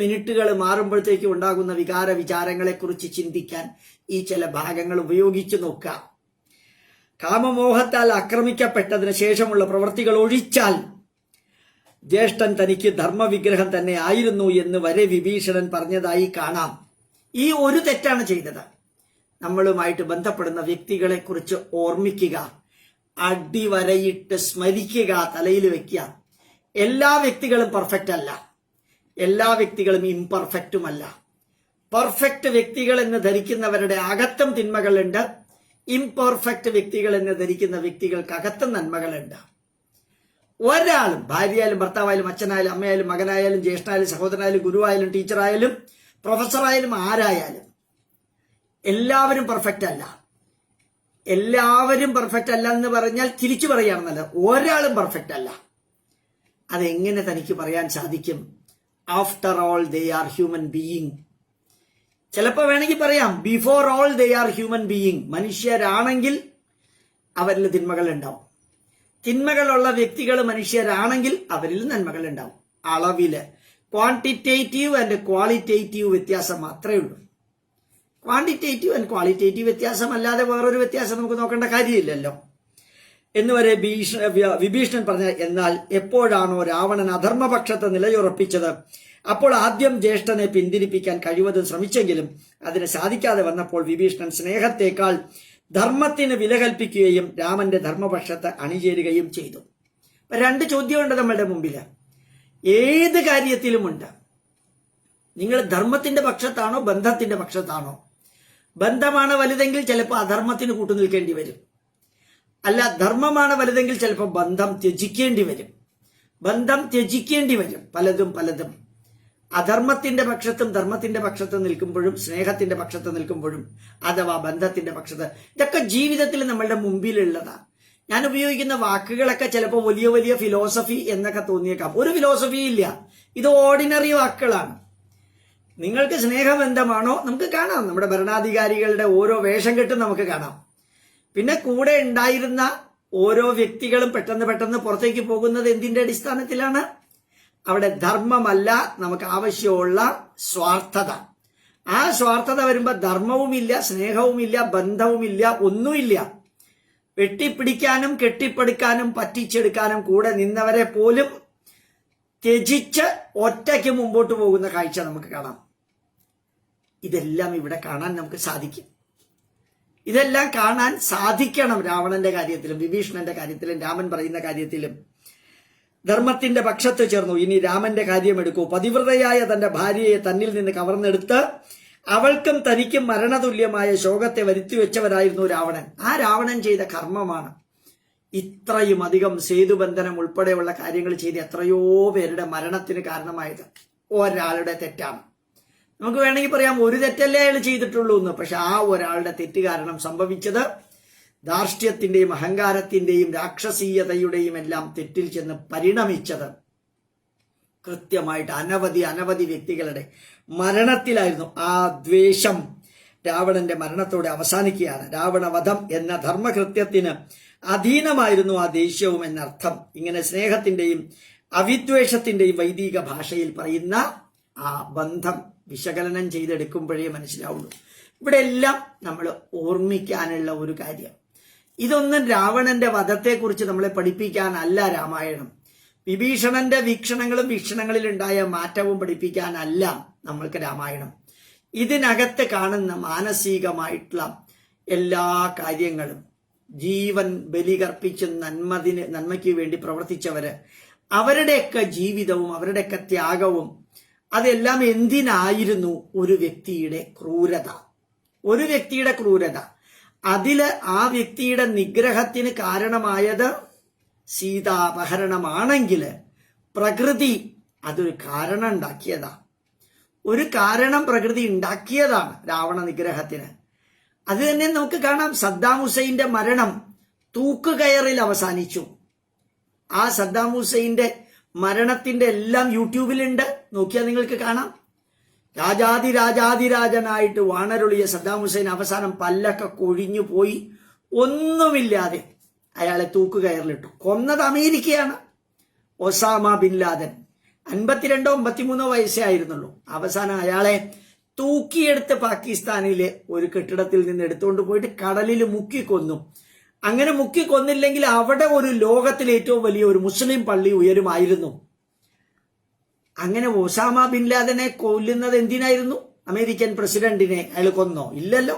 മിനിറ്റുകൾ മാറുമ്പോഴത്തേക്ക് ഉണ്ടാകുന്ന വികാര വിചാരങ്ങളെക്കുറിച്ച് ചിന്തിക്കാൻ ഈ ചില ഭാഗങ്ങൾ ഉപയോഗിച്ചു നോക്കുക. കാമമോഹത്താൽ ആക്രമിക്കപ്പെട്ടതിന് ശേഷമുള്ള പ്രവൃത്തികൾ ഒഴിച്ചാൽ ജ്യേഷ്ഠൻ തനിക്ക് ധർമ്മവിഗ്രഹം തന്നെ ആയിരുന്നു എന്ന് വരെ വിഭീഷണൻ പറഞ്ഞതായി കാണാം. ഈ ഒരു തെറ്റാണ് ചെയ്തത്. നമ്മളുമായിട്ട് ബന്ധപ്പെടുന്ന വ്യക്തികളെ കുറിച്ച് ഓർമ്മിക്കുക, അടിവരയിട്ട് സ്മരിക്കുക, തലയിൽ വെക്കുക. എല്ലാ വ്യക്തികളും പെർഫെക്റ്റ് അല്ല, എല്ലാ വ്യക്തികളും ഇംപെർഫെക്റ്റുമല്ല. പെർഫെക്റ്റ് വ്യക്തികൾ എന്ന് ധരിക്കുന്നവരുടെ അകത്തും തിന്മകളുണ്ട്. ഇംപെർഫെക്റ്റ് വ്യക്തികൾ എന്ന് ധരിക്കുന്ന വ്യക്തികൾക്ക് അകത്തും നന്മകളുണ്ട്. ഒരാളും, ഭാര്യയായാലും ഭർത്താവായാലും അച്ഛനായാലും അമ്മയായാലും മകനായാലും ജ്യേഷ്ഠനായാലും സഹോദരനായാലും ഗുരുവായാലും ടീച്ചറായാലും പ്രൊഫസറായാലും ആരായാലും എല്ലാവരും പെർഫെക്റ്റ് അല്ല. എല്ലാവരും പെർഫെക്റ്റ് അല്ല എന്ന് പറഞ്ഞാൽ തിരിച്ചു പറയുകയാണെന്നല്ല, ഒരാളും പെർഫെക്റ്റ് അല്ല. അതെങ്ങനെ തനിക്ക് പറയാൻ സാധിക്കും? After all they are human being. ചിലപ്പോൾ വേണമെങ്കിൽ പറയാം before all they are human being. മനുഷ്യരാണെങ്കിൽ അവരിൽ തിന്മകൾ ഉണ്ടാവും. തിന്മകളുള്ള വ്യക്തികൾ മനുഷ്യരാണെങ്കിൽ അവരിൽ നന്മകൾ ഉണ്ടാവും. അളവില് ക്വാണ്ടിറ്റേറ്റീവ് ആൻഡ് ക്വാളിറ്റേറ്റീവ് വ്യത്യാസം മാത്രമേ ഉള്ളൂ. ക്വാണ്ടിറ്റേറ്റീവ് ആൻഡ് ക്വാളിറ്റേറ്റീവ് വ്യത്യാസം അല്ലാതെ വേറൊരു വ്യത്യാസം നമുക്ക് നോക്കേണ്ട കാര്യമില്ലല്ലോ. എന്നുവരെ വിഭീഷണൻ പറഞ്ഞ. എന്നാൽ എപ്പോഴാണോ രാവണൻ അധർമ്മപക്ഷത്ത് നിലയുറപ്പിച്ചത് അപ്പോൾ ആദ്യം ജ്യേഷ്ഠനെ പിന്തിരിപ്പിക്കാൻ കഴിവതും ശ്രമിച്ചെങ്കിലും അതിന് സാധിക്കാതെ വന്നപ്പോൾ വിഭീഷണൻ സ്നേഹത്തേക്കാൾ ധർമ്മത്തിന് വില കൽപ്പിക്കുകയും രാമന്റെ ധർമ്മപക്ഷത്ത് അണിചേരുകയും ചെയ്തു. രണ്ട് ചോദ്യമുണ്ട് നമ്മളുടെ മുമ്പിൽ. ഏത് കാര്യത്തിലുമുണ്ട്. നിങ്ങൾ ധർമ്മത്തിന്റെ പക്ഷത്താണോ ബന്ധത്തിന്റെ പക്ഷത്താണോ? ബന്ധമാണ് വലുതെങ്കിൽ ചിലപ്പോൾ അധർമ്മത്തിന് കൂട്ടുനിൽക്കേണ്ടി വരും. അല്ല, ധർമ്മമാണ് വലുതെങ്കിൽ ചിലപ്പോൾ ബന്ധം ത്യജിക്കേണ്ടി വരും. ബന്ധം ത്യജിക്കേണ്ടി വരും. പലതും അധർമ്മത്തിന്റെ പക്ഷത്തും ധർമ്മത്തിന്റെ പക്ഷത്തും നിൽക്കുമ്പോഴും സ്നേഹത്തിന്റെ പക്ഷത്ത് നിൽക്കുമ്പോഴും അഥവാ ബന്ധത്തിന്റെ പക്ഷത്ത്, ഇതൊക്കെ ജീവിതത്തിൽ നമ്മളുടെ മുമ്പിലുള്ളതാണ്. ഞാൻ ഉപയോഗിക്കുന്ന വാക്കുകളൊക്കെ ചിലപ്പോൾ വലിയ വലിയ ഫിലോസഫി എന്നൊക്കെ തോന്നിയേക്കാം. ഒരു ഫിലോസഫി ഇല്ല. ഇത് ഓർഡിനറി വാക്കുകളാണ്. നിങ്ങൾക്ക് സ്നേഹബന്ധമാണോ നമുക്ക് കാണാം. നമ്മുടെ ഭരണാധികാരികളുടെ ഓരോ വേഷം കെട്ടും നമുക്ക് കാണാം. പിന്നെ കൂടെ ഉണ്ടായിരുന്ന ഓരോ വ്യക്തികളും പെട്ടെന്ന് പുറത്തേക്ക് പോകുന്നത് എന്തിന്റെ അടിസ്ഥാനത്തിലാണ്? അവിടെ ധർമ്മമല്ല, നമുക്ക് ആവശ്യമുള്ള സ്വാർത്ഥത. ആ സ്വാർത്ഥത വരുമ്പോൾ ധർമ്മവുമില്ല, സ്നേഹവുമില്ല, ബന്ധവുമില്ല, ഒന്നുമില്ല. വെട്ടിപ്പിടിക്കാനും കെട്ടിപ്പടുക്കാനും പറ്റിച്ചെടുക്കാനും കൂടെ നിന്നവരെ പോലും ത്യജിച്ച് ഒറ്റയ്ക്ക് മുമ്പോട്ട് പോകുന്ന കാഴ്ച നമുക്ക് കാണാം. ഇതെല്ലാം ഇവിടെ കാണാൻ നമുക്ക് സാധിക്കും. ഇതെല്ലാം കാണാൻ സാധിക്കണം. രാവണന്റെ കാര്യത്തിലും വിഭീഷണന്റെ കാര്യത്തിലും രാമൻ പറയുന്ന കാര്യത്തിലും ധർമ്മത്തിന്റെ പക്ഷത്ത് ചേർന്നു. ഇനി രാമന്റെ കാര്യമെടുക്കൂ. പതിവ്രതയായ തന്റെ ഭാര്യയെ തന്നിൽ നിന്ന് കവർന്നെടുത്ത് അവൾക്കും തനിക്കും മരണതുല്യമായ ശോകത്തെ വരുത്തിവെച്ചവരായിരുന്നു രാവണൻ. ആ രാവണൻ ചെയ്ത കർമ്മമാണ് ഇത്രയും അധികം സേതുബന്ധനം ഉൾപ്പെടെയുള്ള കാര്യങ്ങൾ ചെയ്ത് എത്രയോ പേരുടെ മരണത്തിന് കാരണമായത്. ഒരാളുടെ തെറ്റാണ്. നമുക്ക് വേണമെങ്കിൽ പറയാം ഒരു തെറ്റല്ലേ അയാൾ ചെയ്തിട്ടുള്ളൂ എന്ന്. പക്ഷെ ആ ഒരാളുടെ തെറ്റ് കാരണം സംഭവിച്ചത് ധാർഷ്ട്യത്തിന്റെയും അഹങ്കാരത്തിന്റെയും രാക്ഷസീയതയുടെയും എല്ലാം തെറ്റിൽ ചെന്ന് പരിണമിച്ചത് കൃത്യമായിട്ട് അനവധി വ്യക്തികളുടെ മരണത്തിലായിരുന്നു. ആ ദ്വേഷം രാവണന്റെ മരണത്തോടെ അവസാനിക്കുകയാണ്. രാവണവധം എന്ന ധർമ്മകൃത്യത്തിന് അധീനമായിരുന്നു ആ ദേഷ്യവും എന്നർത്ഥം. ഇങ്ങനെ സ്നേഹത്തിന്റെയും അവിദ്വേഷത്തിന്റെയും വൈദിക ഭാഷയിൽ പറയുന്ന ആ ബന്ധം വിശകലനം ചെയ്തെടുക്കുമ്പോഴേ മനസ്സിലാവുള്ളൂ. ഇവിടെ എല്ലാം നമ്മൾ ഓർമ്മിക്കാനുള്ള ഒരു കാര്യം, ഇതൊന്നും രാവണന്റെ വധത്തെക്കുറിച്ച് നമ്മളെ പഠിപ്പിക്കാനല്ല രാമായണം. വിഭീഷണന്റെ വീക്ഷണങ്ങളിൽ ഉണ്ടായ മാറ്റവും പഠിപ്പിക്കാനല്ല നമ്മൾക്ക് രാമായണം. ഇതിനകത്ത് കാണുന്ന മാനസികമായിട്ടുള്ള എല്ലാ കാര്യങ്ങളും, ജീവൻ ബലികർപ്പിച്ച് നന്മയ്ക്ക് വേണ്ടി പ്രവർത്തിച്ചവര്, അവരുടെയൊക്കെ ജീവിതവും അവരുടെയൊക്കെ ത്യാഗവും, അതെല്ലാം എന്തിനായിരുന്നു? ഒരു വ്യക്തിയുടെ ക്രൂരത. അതില് ആ വ്യക്തിയുടെ നിഗ്രഹത്തിന് കാരണമായത് സീതാപഹരണമാണെങ്കിൽ പ്രകൃതി അതൊരു കാരണം ഉണ്ടാക്കിയതാണ്. ഒരു കാരണം പ്രകൃതി ഉണ്ടാക്കിയതാണ് രാവണ നിഗ്രഹത്തിന്. അത് തന്നെ നമുക്ക് കാണാം. സദ്ദാം ഹുസൈന്റെ മരണം തൂക്കുകയറിൽ അവസാനിച്ചു. ആ സദ്ദാം ഹുസൈന്റെ മരണത്തിന്റെ എല്ലാം യൂട്യൂബിലുണ്ട്, നോക്കിയാൽ നിങ്ങൾക്ക് കാണാം. രാജാതിരാജനായിട്ട് വാണരുളിയ സദ്ദാം ഹുസൈൻ അവസാനം പല്ലൊക്കെ കൊഴിഞ്ഞു പോയി ഒന്നുമില്ലാതെ അയാളെ തൂക്കുകയറിലിട്ടു. കൊന്നത് അമേരിക്കയാണ്. ഒസാമ ബിൻ ലാദൻ 52-53 വയസ്സേ ആയിരുന്നുള്ളൂ. അവസാനം അയാളെ തൂക്കിയെടുത്ത് പാകിസ്ഥാനിലെ ഒരു കെട്ടിടത്തിൽ നിന്ന് എടുത്തുകൊണ്ട് പോയിട്ട് കടലിൽ മുക്കിക്കൊന്നു. അങ്ങനെ മുക്കിക്കൊന്നില്ലെങ്കിൽ അവിടെ ഒരു ലോകത്തിലെ ഏറ്റവും വലിയ ഒരു മുസ്ലിം പള്ളി ഉയരുമായിരുന്നു. അങ്ങനെ ഒസാമ ബിൻ ലാദനെ കൊല്ലുന്നത് എന്തിനായിരുന്നു? അമേരിക്കൻ പ്രസിഡന്റിനെ അയാൾ കൊന്നോ? ഇല്ലല്ലോ.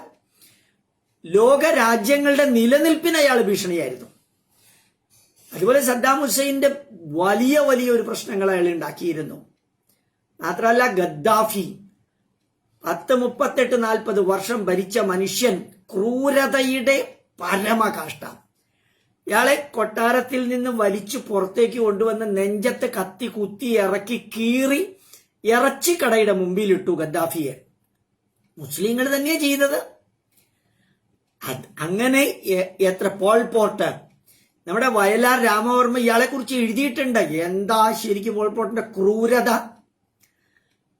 ലോക രാജ്യങ്ങളുടെ നിലനിൽപ്പിന് അയാൾ ഭീഷണിയായിരുന്നു. അതുപോലെ സദ്ദാം ഹുസൈന്റെ വലിയ ഒരു പ്രശ്നങ്ങൾ അയാൾ ഉണ്ടാക്കിയിരുന്നു. മാത്രമല്ല ഗദ്ദാഫി 38-40 വർഷം ഭരിച്ച മനുഷ്യൻ, ക്രൂരതയുടെ പരമകാഷ്ട. ഇയാളെ കൊട്ടാരത്തിൽ നിന്ന് വലിച്ചു പുറത്തേക്ക് കൊണ്ടുവന്ന് നെഞ്ചത്ത് കത്തി കുത്തി ഇറക്കി കീറി ഇറച്ചിക്കടയുടെ മുമ്പിലിട്ടു ഗദ്ദാഫിയെ. മുസ്ലിങ്ങൾ തന്നെ ചെയ്തത്. അങ്ങനെ എത്ര പോൾ പോർട്ട്, നമ്മുടെ വയലാർ രാമവർമ്മ ഇയാളെ കുറിച്ച് എഴുതിയിട്ടുണ്ട്. എന്താ ശരിക്കും പോൾ പോർട്ടിന്റെ ക്രൂരത.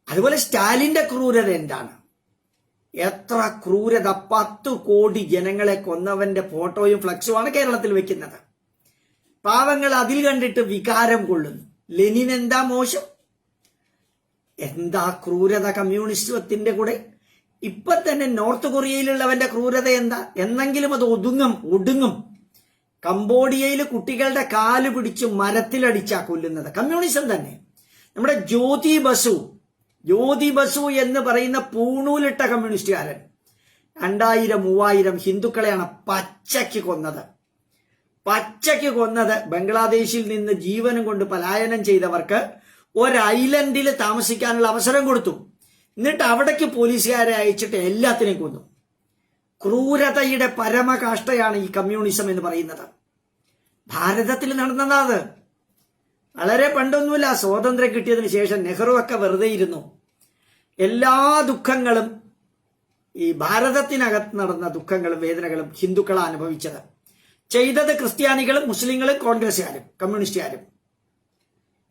അതുപോലെ സ്റ്റാലിന്റെ ക്രൂരത എന്താണ്? എത്ര ക്രൂരത. 10 കോടി ജനങ്ങളെ കൊന്നവന്റെ ഫോട്ടോയും ഫ്ലക്സുമാണ് കേരളത്തിൽ വെക്കുന്നത്. പാവങ്ങൾ അതിൽ കണ്ടിട്ട് വികാരം കൊള്ളുന്നു. ലെനിൻ എന്താ മോശം, എന്താ ക്രൂരത കമ്മ്യൂണിസത്തിന്റെ കൂടെ. ഇപ്പൊ തന്നെ നോർത്ത് കൊറിയയിലുള്ളവന്റെ ക്രൂരത എന്താ? എന്നെങ്കിലും അത് ഒടുങ്ങും. കംബോഡിയയിൽ കുട്ടികളുടെ കാല് പിടിച്ച് മരത്തിലടിച്ചാ കൊല്ലുന്നത് കമ്മ്യൂണിസം തന്നെ. നമ്മുടെ ജ്യോതി ബസു എന്ന് പറയുന്ന പൂണൂലിട്ട കമ്മ്യൂണിസ്റ്റുകാരൻ 2000-3000 ഹിന്ദുക്കളെയാണ് പച്ചയ്ക്ക് കൊന്നത്. ബംഗ്ലാദേശിൽ നിന്ന് ജീവനും കൊണ്ട് പലായനം ചെയ്തവർക്ക് ഒരു ഐലൻഡിൽ താമസിക്കാനുള്ള അവസരം കൊടുത്തു. എന്നിട്ട് അവിടേക്ക് പോലീസുകാരെ അയച്ചിട്ട് എല്ലാത്തിനെയും കൊന്നു. ക്രൂരതയുടെ പരമകാഷ്ഠയാണ് ഈ കമ്മ്യൂണിസം എന്ന് പറയുന്നത്. ഭാരതത്തിൽ നടന്നതാണ്. വളരെ പണ്ടൊന്നുമില്ല, സ്വാതന്ത്ര്യം കിട്ടിയതിന് ശേഷം നെഹ്റു ഒക്കെ വെറുതെ ഇരുന്നു. എല്ലാ ദുഃഖങ്ങളും ഈ ഭാരതത്തിനകത്ത് നടന്ന ദുഃഖങ്ങളും വേദനകളും ഹിന്ദുക്കളാണ് അനുഭവിച്ചത്. ചെയ്തത് ക്രിസ്ത്യാനികളും മുസ്ലിങ്ങളും കോൺഗ്രസ്സുകാരും കമ്മ്യൂണിസ്റ്റുകാരും.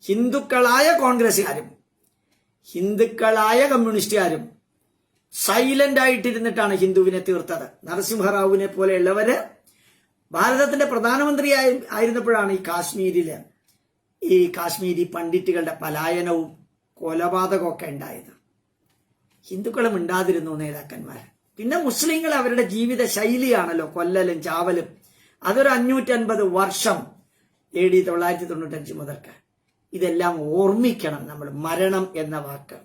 ഹിന്ദുക്കളായ കമ്മ്യൂണിസ്റ്റുകാരും സൈലന്റ് ആയിട്ടിരുന്നിട്ടാണ് ഹിന്ദുവിനെ തീർത്തത്. നരസിംഹറാവുവിനെ പോലെയുള്ളവര് ഭാരതത്തിന്റെ പ്രധാനമന്ത്രി ആയിരുന്നപ്പോഴാണ് ഈ കാശ്മീരി പണ്ഡിറ്റുകളുടെ പലായനവും കൊലപാതകവും ഒക്കെ ഉണ്ടായത്. ഹിന്ദുക്കളും ഉണ്ടാതിരുന്നു നേതാക്കന്മാർ. പിന്നെ മുസ്ലിങ്ങൾ അവരുടെ ജീവിത ശൈലിയാണല്ലോ കൊല്ലലും ചാവലും. അതൊരു 550 വർഷം AD 995 മുതൽക്ക്. ഇതെല്ലാം ഓർമ്മിക്കണം നമ്മൾ. മരണം എന്ന വാക്ക്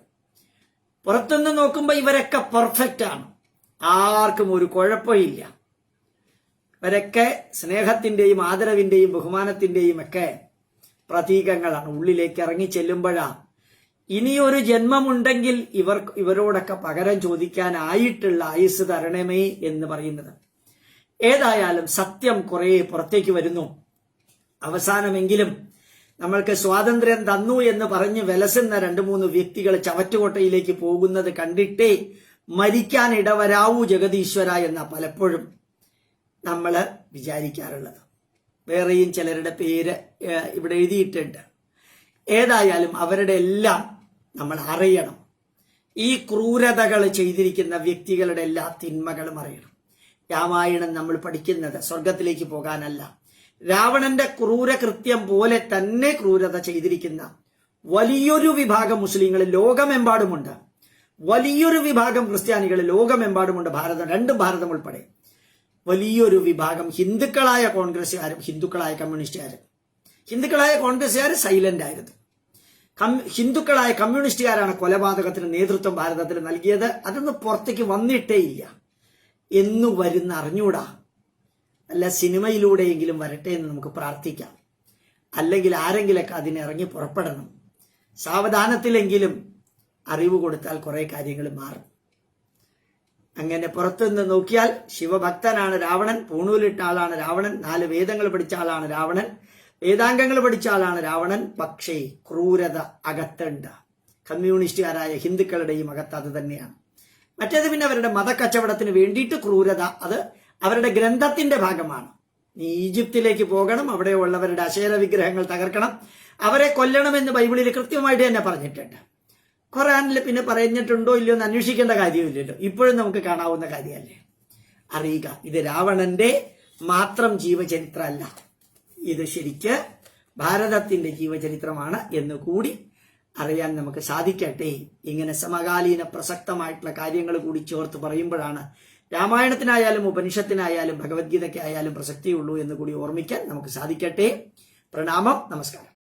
പുറത്തുനിന്ന് നോക്കുമ്പോൾ ഇവരൊക്കെ പെർഫെക്റ്റ് ആണ്, ആർക്കും ഒരു കുഴപ്പമില്ല. ഇവരൊക്കെ സ്നേഹത്തിന്റെയും ആദരവിന്റെയും ബഹുമാനത്തിന്റെയും ഒക്കെ പ്രതീകങ്ങളാണ്. ഉള്ളിലേക്ക് ഇറങ്ങി ചെല്ലുമ്പോഴാണ് ഇനിയൊരു ജന്മമുണ്ടെങ്കിൽ ഇവരോടൊക്കെ പകരം ചോദിക്കാനായിട്ടുള്ള ആയുസ് തരണമേ എന്ന് പറയുന്നത്. ഏതായാലും സത്യം കുറെ പുറത്തേക്ക് വരുന്നു. അവസാനമെങ്കിലും നമ്മൾക്ക് സ്വാതന്ത്ര്യം തന്നു എന്ന് പറഞ്ഞ് വിലസുന്ന 2-3 വ്യക്തികൾ ചവറ്റുകൊട്ടയിലേക്ക് പോകുന്നത് കണ്ടിട്ടേ മരിക്കാൻ ഇടവരാവൂ ജഗദീശ്വര എന്ന പലപ്പോഴും നമ്മൾ വിചാരിക്കാറുള്ളത്. വേറെയും ചിലരുടെ പേര് ഇവിടെ എഴുതിയിട്ടുണ്ട്. ഏതായാലും അവരുടെ എല്ലാം നമ്മൾ അറിയണം. ഈ ക്രൂരതകൾ ചെയ്തിരിക്കുന്ന വ്യക്തികളുടെ എല്ലാ തിന്മകളും അറിയണം. രാമായണം നമ്മൾ പഠിക്കുന്നത് സ്വർഗത്തിലേക്ക് പോകാനല്ല, രാവണന്റെ ക്രൂരകൃത്യം പോലെ തന്നെ ക്രൂരത ചെയ്തിരിക്കുന്ന വലിയൊരു വിഭാഗം മുസ്ലിങ്ങൾ ലോകമെമ്പാടുമുണ്ട്. വലിയൊരു വിഭാഗം ക്രിസ്ത്യാനികൾ ലോകമെമ്പാടുമുണ്ട്. രണ്ടും ഭാരതം ഉൾപ്പെടെ വലിയൊരു വിഭാഗം ഹിന്ദുക്കളായ കോൺഗ്രസ്സുകാരും ഹിന്ദുക്കളായ കമ്മ്യൂണിസ്റ്റുകാരും. ഹിന്ദുക്കളായ കോൺഗ്രസ്സുകാർ സൈലന്റ് ആയിരുന്നു. ഹിന്ദുക്കളായ കമ്മ്യൂണിസ്റ്റുകാരാണ് കൊലപാതകത്തിന് നേതൃത്വം ഭാരതത്തിൽ നൽകിയത്. അതൊന്നും പുറത്തേക്ക് വന്നിട്ടേ ഇല്ല. എന്നു വരുന്ന അറിഞ്ഞൂടാ. അല്ല, സിനിമയിലൂടെയെങ്കിലും വരട്ടെ എന്ന് നമുക്ക് പ്രാർത്ഥിക്കാം. അല്ലെങ്കിൽ ആരെങ്കിലൊക്കെ അതിനിറങ്ങി പുറപ്പെടണം. സാവധാനത്തിലെങ്കിലും അറിവ് കൊടുത്താൽ കുറെ കാര്യങ്ങൾ മാറും. അങ്ങനെ പുറത്തുനിന്ന് നോക്കിയാൽ ശിവഭക്തനാണ് രാവണൻ, പൂണൂലിട്ട ആളാണ് രാവണൻ, 4 വേദങ്ങൾ പഠിച്ച ആളാണ് രാവണൻ, വേദാംഗങ്ങൾ പഠിച്ച ആളാണ് രാവണൻ. പക്ഷേ ക്രൂരത അകത്തുണ്ട്. കമ്മ്യൂണിസ്റ്റുകാരായ ഹിന്ദുക്കളുടെയും അകത്ത് അത് തന്നെയാണ്. മറ്റേത് പിന്നെ അവരുടെ മതക്കച്ചവടത്തിന് വേണ്ടിയിട്ട് ക്രൂരത, അത് അവരുടെ ഗ്രന്ഥത്തിന്റെ ഭാഗമാണ്. നീ ഈജിപ്തിലേക്ക് പോകണം, അവിടെ ഉള്ളവരുടെ അശേര വിഗ്രഹങ്ങൾ തകർക്കണം, അവരെ കൊല്ലണമെന്ന് ബൈബിളിൽ കൃത്യമായിട്ട് തന്നെ പറഞ്ഞിട്ടുണ്ട്. ഖുർആനിൽ പിന്നെ പറഞ്ഞിട്ടുണ്ടോ ഇല്ലയോ എന്ന് അന്വേഷിക്കേണ്ട കാര്യമില്ലല്ലോ, ഇപ്പോഴും നമുക്ക് കാണാവുന്ന കാര്യമല്ലേ. അറിയുക, ഇത് രാവണന്റെ മാത്രം ജീവചരിത്രമല്ല, ഇത് ശരിക്ക് ഭാരതത്തിന്റെ ജീവചരിത്രമാണ് എന്ന് കൂടി അറിയാൻ നമുക്ക് സാധിക്കട്ടെ. ഇങ്ങനെ സമകാലീന പ്രസക്തമായിട്ടുള്ള കാര്യങ്ങൾ കൂടി ചേർത്ത് പറയുമ്പോഴാണ് രാമായണത്തിനായാലും ഉപനിഷത്തിനായാലും ഭഗവത്ഗീതയ്ക്കായാലും പ്രസക്തിയുള്ളൂ എന്ന് കൂടി ഓർമ്മിക്കാൻ നമുക്ക് സാധിക്കട്ടെ. പ്രണാമം, നമസ്കാരം.